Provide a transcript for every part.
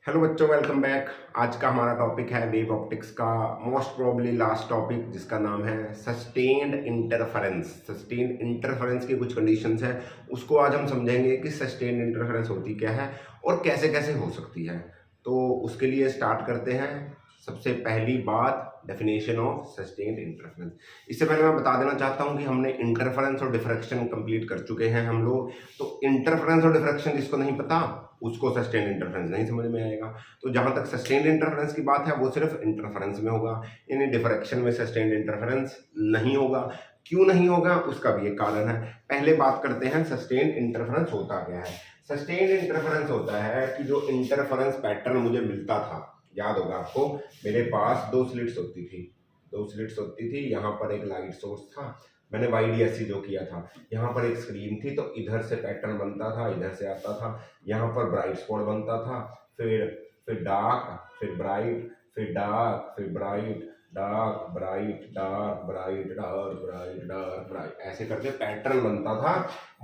Hello बच्चों, welcome back. आज का हमारा टॉपिक है वेव ऑप्टिक्स का मोस्ट प्रोबेबली लास्ट टॉपिक, जिसका नाम है सस्टेन्ड इंटरफेरेंस। सस्टेन्ड इंटरफेरेंस की कुछ कंडीशंस हैं, उसको आज हम समझेंगे कि सस्टेन्ड इंटरफेरेंस होती क्या है और कैसे कैसे हो सकती है। तो उसके लिए स्टार्ट करते हैं। सबसे पहली बात, डेफिनेशन ऑफ सस्टेन्ड इंटरफेरेंस। इससे पहले मैं बता देना चाहता हूं कि हमने इंटरफेरेंस और डिफ्रैक्शन कंप्लीट कर चुके हैं हम लोग। तो इंटरफेरेंस और डिफ्रैक्शन जिसको नहीं पता उसको सस्टेन्ड इंटरफेरेंस नहीं समझ में आएगा। तो जहां तक सस्टेन्ड इंटरफेरेंस की बात है वो सिर्फ इंटरफेरेंस में होगा, यानी डिफ्रैक्शन में सस्टेन्ड इंटरफेरेंस नहीं होगा। क्यों नहीं होगा उसका भी एक कारण है। पहले बात करते हैं सस्टेन्ड इंटरफेरेंस होता क्या है। सस्टेन्ड इंटरफेरेंस होता है कि जो इंटरफेरेंस पैटर्न मुझे मिलता था, याद होगा आपको, मेरे पास दो स्लिट्स होती थी। यहाँ पर एक लाइट सोर्स था, मैंने वाईडीएससी जो किया था। यहाँ पर एक स्क्रीन थी, तो इधर से पैटर्न बनता था, इधर से आता था। यहाँ पर ब्राइट स्पॉट बनता था, फिर डार्क, फिर ब्राइट, फिर डार्क, फिर bright, dark bright, dark bright, dark bright, dark bright, ऐसे करके पैटर्न बनता था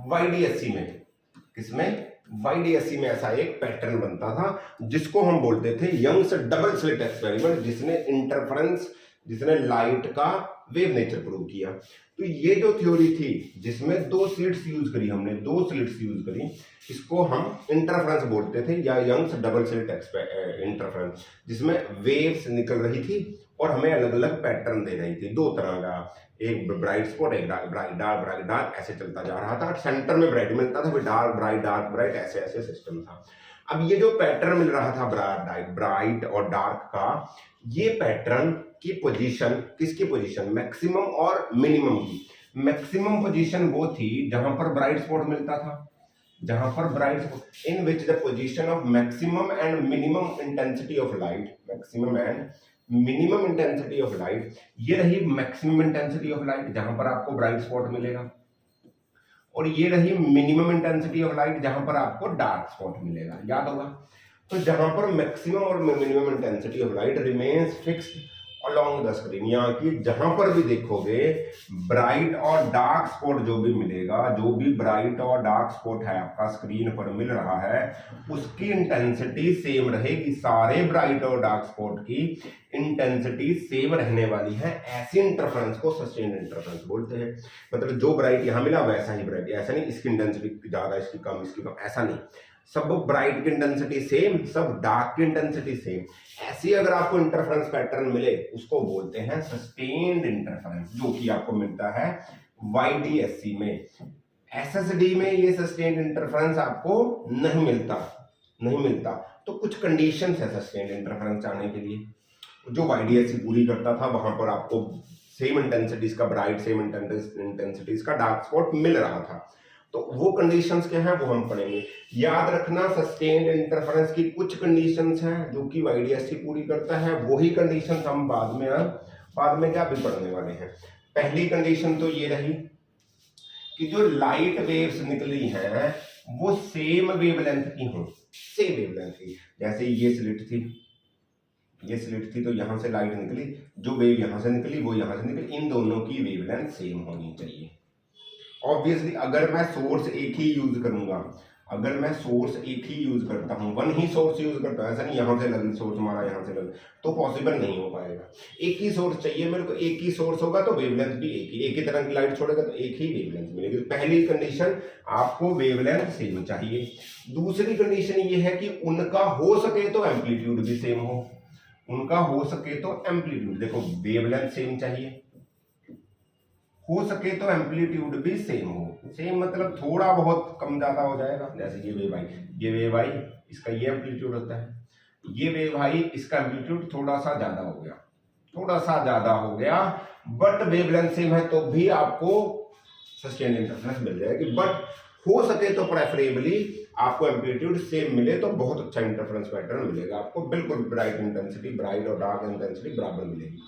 वाईडीएससी में। किसमें? वाईडीएससी में ऐसा एक पैटर्न बनता था जिसको हम बोलते थे यंग्स डबल स्लिट एक्सपेरिमेंट, जिसने लाइट का वेव नेचर प्रूव किया। तो ये जो थ्योरी थी जिसमें दो स्लिट्स यूज करी, इसको हम इंटरफेरेंस बोलते थे, या यंग्स डबल स्लिट इंटरफेरेंस, जिसमें वेव्स निकल रही थी और हमें अलग अलग पैटर्न दे रही थी, दो तरह का, एक ब्राइट स्पॉट, एक डार्क, ऐसे चलता जा रहा था। सेंटर में ब्राइट मिलता था, फिर डार्क ब्राइट, ऐसे ऐसे सिस्टम था। अब ये जो पैटर्न मिल रहा था ब्राइट और डार्क का, ये पैटर्न की पोजीशन, किसकी पोजीशन? मैक्सिमम और मिनिमम की। मैक्सिमम पोजीशन वो थी जहां पर ब्राइट स्पॉट मिलता था, in which the position of maximum and minimum intensity of light, ये रही मैक्सिमम इंटेंसिटी ऑफ लाइट जहां पर आपको ब्राइट स्पॉट मिलेगा, और ये रही मिनिमम इंटेंसिटी ऑफ लाइट जहां पर आपको डार्क स्पॉट मिलेगा। याद होगा। तो जहां पर मैक्सिमम और minimum intensity of light remains fixed along the screen, यहाँ की जहां पर भी देखोगे ब्राइट और डार्क स्पॉट जो भी मिलेगा, जो भी ब्राइट और डार्क स्पॉट है आपका स्क्रीन पर मिल रहा है, उसकी इंटेंसिटी सेम रहेगी। सारे ब्राइट और डार्क स्पॉट की इंटेंसिटी सेम रहने वाली है। ऐसी इंटरफेरेंस को सस्टेन्ड इंटरफेरेंस बोलते हैं। मतलब जो ब्राइट यहां मिला वैसा ही ब्राइट, ऐसा नहीं इसकी इंटेंसिटी ज्यादा, इसकी कम, ऐसा नहीं। सब ब्राइट की इंटेंसिटी सेम, सब डार्क की इंटेंसिटी सेम। ऐसी अगर आपको इंटरफेरेंस पैटर्न मिले उसको बोलते हैं सस्टेन्ड इंटरफेरेंस, जो कि आपको मिलता है वाईडीएससी में। एसएसडी में ये सस्टेन्ड इंटरफेरेंस आपको नहीं मिलता। तो कुछ कंडीशंस है सस्टेन्ड इंटरफेरेंस आने के लिए, जो वाईडीएससी पूरी करता था। वहां पर आपको सेम इंटेंसिटीज का ब्राइट, सेम इंटेंसिटीज का डार्क स्पॉट मिल रहा था। तो वो कंडीशंस क्या हैं वो हम पढ़ेंगे। याद रखना, सस्टेन्ड इंटरफेरेंस की कुछ कंडीशंस हैं जो कि वाईडीएससी पूरी करता है, वही कंडीशंस हम बाद में क्या भी पढ़ने वाले हैं। पहली कंडीशन तो ये रही कि जो लाइट वेव्स निकली हैं वो सेम वेवलेंथ की हों, सेम वेवलेंथ की। जैसे ये स्लिट थी, तो यहां से लाइट निकली, जो वेव यहां से निकली वो यहां से निकली, इन दोनों की वेवलेंथ सेम होनी चाहिए। ऑब्वियसली अगर मैं सोर्स एक ही यूज करता हूं, वन ही सोर्स यूज करता हूं, ऐसा नहीं यहां से लग सोर्स हमारा यहां से लग, तो पॉसिबल नहीं हो पाएगा। एक ही सोर्स चाहिए मेरे को, एक ही सोर्स होगा तो वेवलेंथ भी एक ही तरह की लाइट छोड़ेगा तो एक ही वेवलेंथ मिलेगी। तो पहली कंडीशन, आपको वेवलेंथ सेम चाहिए। दूसरी कंडीशन ये है कि उनका हो सके तो एम्पलीट्यूड भी सेम हो, देखो वेवलेंथ सेम चाहिए, हो सके तो एम्पलीट्यूड भी सेम हो। सेम मतलब थोड़ा बहुत कम ज्यादा हो जाएगा। जैसे ये वेव आई, इसका ये एम्पलीट्यूड होता है, ये वेव आई, इसका एम्पलीट्यूड थोड़ा सा ज्यादा हो गया, बट वेवलेंथ सेम है तो भी आपको सस्टेन्ड इंटरफेरेंस मिल जाएगी। बट हो सके तो प्रेफरेबली आपको एम्पलीट्यूड सेम मिले तो बहुत अच्छा इंटरफेरेंस पैटर्न मिलेगा आपको। बिल्कुल ब्राइट और डार्क इंटेंसिटी बराबर मिलेगी।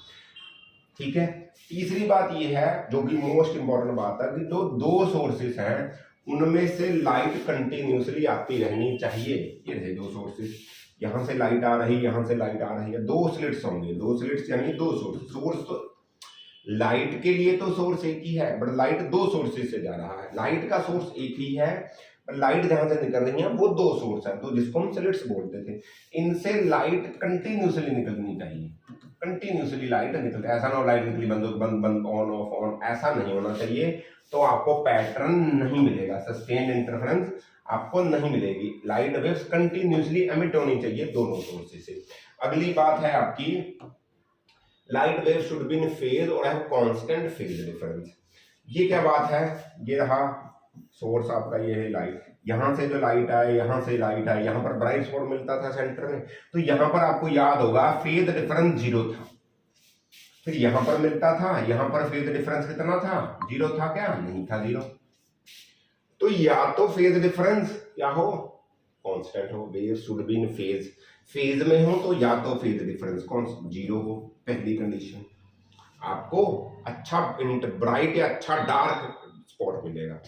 ठीक है। तीसरी बात यह है, जो कि मोस्ट इंपॉर्टेंट बात है, कि जो दो सोर्सेस हैं उनमें से लाइट कंटिन्यूसली आती रहनी चाहिए। ये रहे दो सोर्सेस, यहां से लाइट आ रही है, दो स्लिट्स होंगे, दो स्लिट्स यानी दो सोर्स तो लाइट के लिए तो सोर्स एक ही है, बट लाइट दो सोर्सेस से जा रहा है। लाइट का सोर्स एक ही है, लाइट जहां से निकल रही है वो दो सोर्स है, तो जिसको हम स्लिट्स बोलते थे, इनसे लाइट कंटिन्यूसली निकलनी चाहिए, कंटिन्यूसली लाइट निकलती, ऐसा ना हो लाइट निकली बंद बंद बंद ऑन ऑफ ऑन, ऐसा नहीं होना चाहिए। तो आपको पैटर्न नहीं मिलेगा, सस्टेन्ड इंटरफेरेंस आपको नहीं मिलेगी। लाइट वेव्स कंटिन्यूसली एमिट होनी चाहिए दोनों सोर्सेस से। अगली बात है आपकी, light wave should be in phase और हैव कांस्टेंट फेज डिफरेंस। ये क्या बात है, ये रहा सोर्स आपका, ये है लाइट, यहां से जो लाइट आए, यहां से लाइट आए, यहां पर ब्राइट स्पॉट मिलता था सेंटर में, तो यहां पर आपको याद होगा फेज डिफरेंस 0 था। फिर यहां पर मिलता था, यहां पर फेज डिफरेंस कितना था, 0 था क्या, नहीं था 0। तो या तो फेज डिफरेंस क्या हो, कांस्टेंट हो, wave should be in phase, phase में हो तो या तो फेज डिफरेंस कौन 0 हो, पहली कंडीशन। आपको अच्छा ब्राइट या अच्छा डार्क स्पॉट मिलेगा।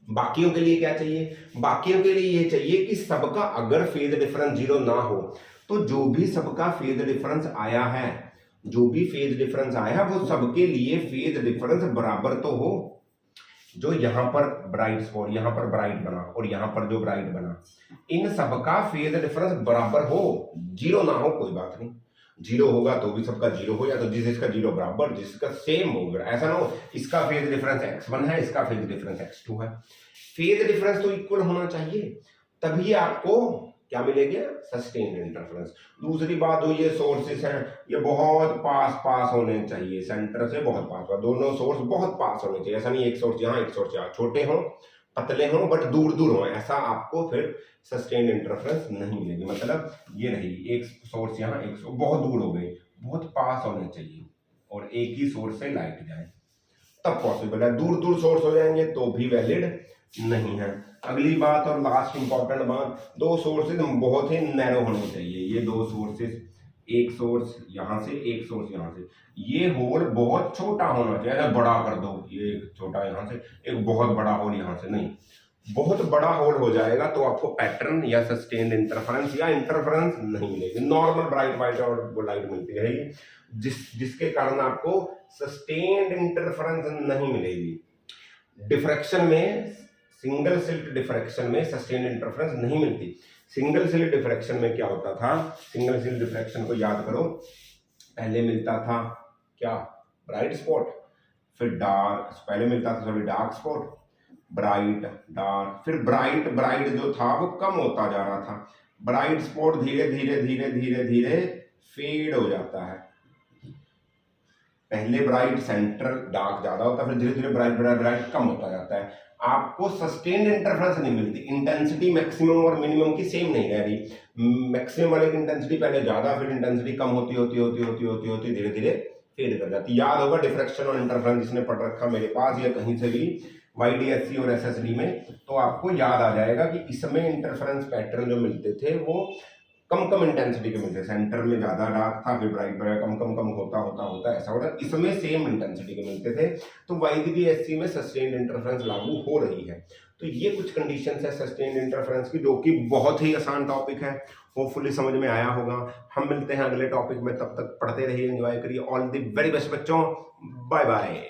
बाकियों के लिए क्या चाहिए, बाकियों के लिए ये चाहिए कि सबका अगर फेज डिफरेंस 0 ना हो तो जो भी सबका फेज डिफरेंस आया है, जो भी फेज डिफरेंस आया है वो सबके लिए फेज डिफरेंस बराबर तो हो। जो यहां पर ब्राइट स्पॉट, यहां पर ब्राइट बना और यहां पर जो ब्राइट बना, इन सबका फेज डिफरेंस बराबर हो, 0 ना हो कोई बात नहीं, 0 होगा तो भी सबका 0 हो, या तो जिसका 0 बराबर जिसका सेम होगा, ऐसा ना हो इसका फेज डिफरेंस x1 है, इसका फेज डिफरेंस x2 है। फेज डिफरेंस तो इक्वल होना चाहिए, तभी आपको क्या मिलेगा, सस्टेन्ड इंटरफेरेंस। दूसरी बात, जो ये सोर्सेस हैं ये बहुत पास पास होने चाहिए, सेंटर से बहुत पास, दोनों सोर्स बहुत पास होने चाहिए। ऐसा नहीं एक सोर्स यहाँ एक सोर्स यहाँ, छोटे हों पतले हों बट दूर दूर हों, ऐसा आपको फिर सस्टेन्ड इंटरफेरेंस नहीं मिलेगी। मतलब ये रही, एक सोर्स यहाँ एक सोर्स बहुत दूर हो गए, बहुत पास होने चाहिए और एक ही सोर्स से लाइट जाए तब पॉसिबल है। दूर दूर सोर्स हो जाएंगे तो भी वैलिड नहीं है। अगली बात और लास्ट इंपॉर्टेंट बात, दो सोर्सेज बहुत ही नैरो होने चाहिए। ये दो सोर्सेज, एक सोर्स यहाँ से एक सोर्स यहाँ से, ये होल बहुत छोटा होना चाहिए। अगर बड़ा कर दो, ये एक छोटा यहाँ से एक बहुत बड़ा होल यहाँ से, नहीं, बहुत बड़ा होल हो जाएगा तो आपको पैटर्न या सस्टेन्ड इंटरफेरेंस या इंटरफेरेंस नहीं मिलेगी, नॉर्मल ब्राइट वाइट और वो लाइट मिलती रहेगी, जिसके कारण आपको सस्टेन्ड इंटरफेरेंस नहीं मिलेगी। डिफ्रैक्शन में, सिंगल स्लिट डिफ्रैक्शन में सस्टेन्ड इंटरफेरेंस नहीं मिलती। सिंगल स्लिट डिफ्रैक्शन में क्या होता था, सिंगल स्लिट डिफ्रैक्शन को याद करो, पहले मिलता था क्या, ब्राइट स्पॉट, फिर डार्क, पहले मिलता था sorry dark spot, bright dark, फिर ब्राइट ब्राइट जो था वो कम होता जा रहा था, ब्राइट स्पॉट धीरे धीरे धीरे धीरे धीरे फेड हो जाता है। पहले ब्राइट सेंटर डार्क ज्यादा होता है, फिर धीरे धीरे ब्राइट ब्राइट ब्राइट कम होता जाता है। आपको सस्टेन्ड इंटरफेरेंस नहीं मिलती, इंटेंसिटी मैक्सिमम और मिनिमम की सेम नहीं रह रही। मैक्सिमम वाले की इंटेंसिटी पहले ज्यादा, फिर इंटेंसिटी कम होती होती होती होती होती होती धीरे धीरे फेड कर जाती। याद होगा डिफ्रैक्शन और इंटरफेरेंस जिसने पढ़ रखा मेरे पास या कहीं से भी YDSC और SSD में, तो आपको याद आ जाएगा कि इसमें इंटरफेरेंस पैटर्न जो मिलते थे वो कम कम इंटेंसिटी के मिलते, सेंटर में ज्यादा डार्क था, फिर ब्राइट ब्राइट कम कम कम होता होता होता ऐसा होता, इसमें सेम इंटेंसिटी के मिलते थे। तो YDSC में सस्टेन्ड इंटरफेरेंस लागू हो रही है। तो ये कुछ कंडीशंस है सस्टेन्ड इंटरफेरेंस की, जो कि बहुत ही आसान टॉपिक है, होपफुली समझ में आया होगा। हम मिलते हैं अगले टॉपिक में, तब तक पढ़ते रहिए, एंजॉय करिए। ऑल द वेरी बेस्ट बच्चों, बाय बाय।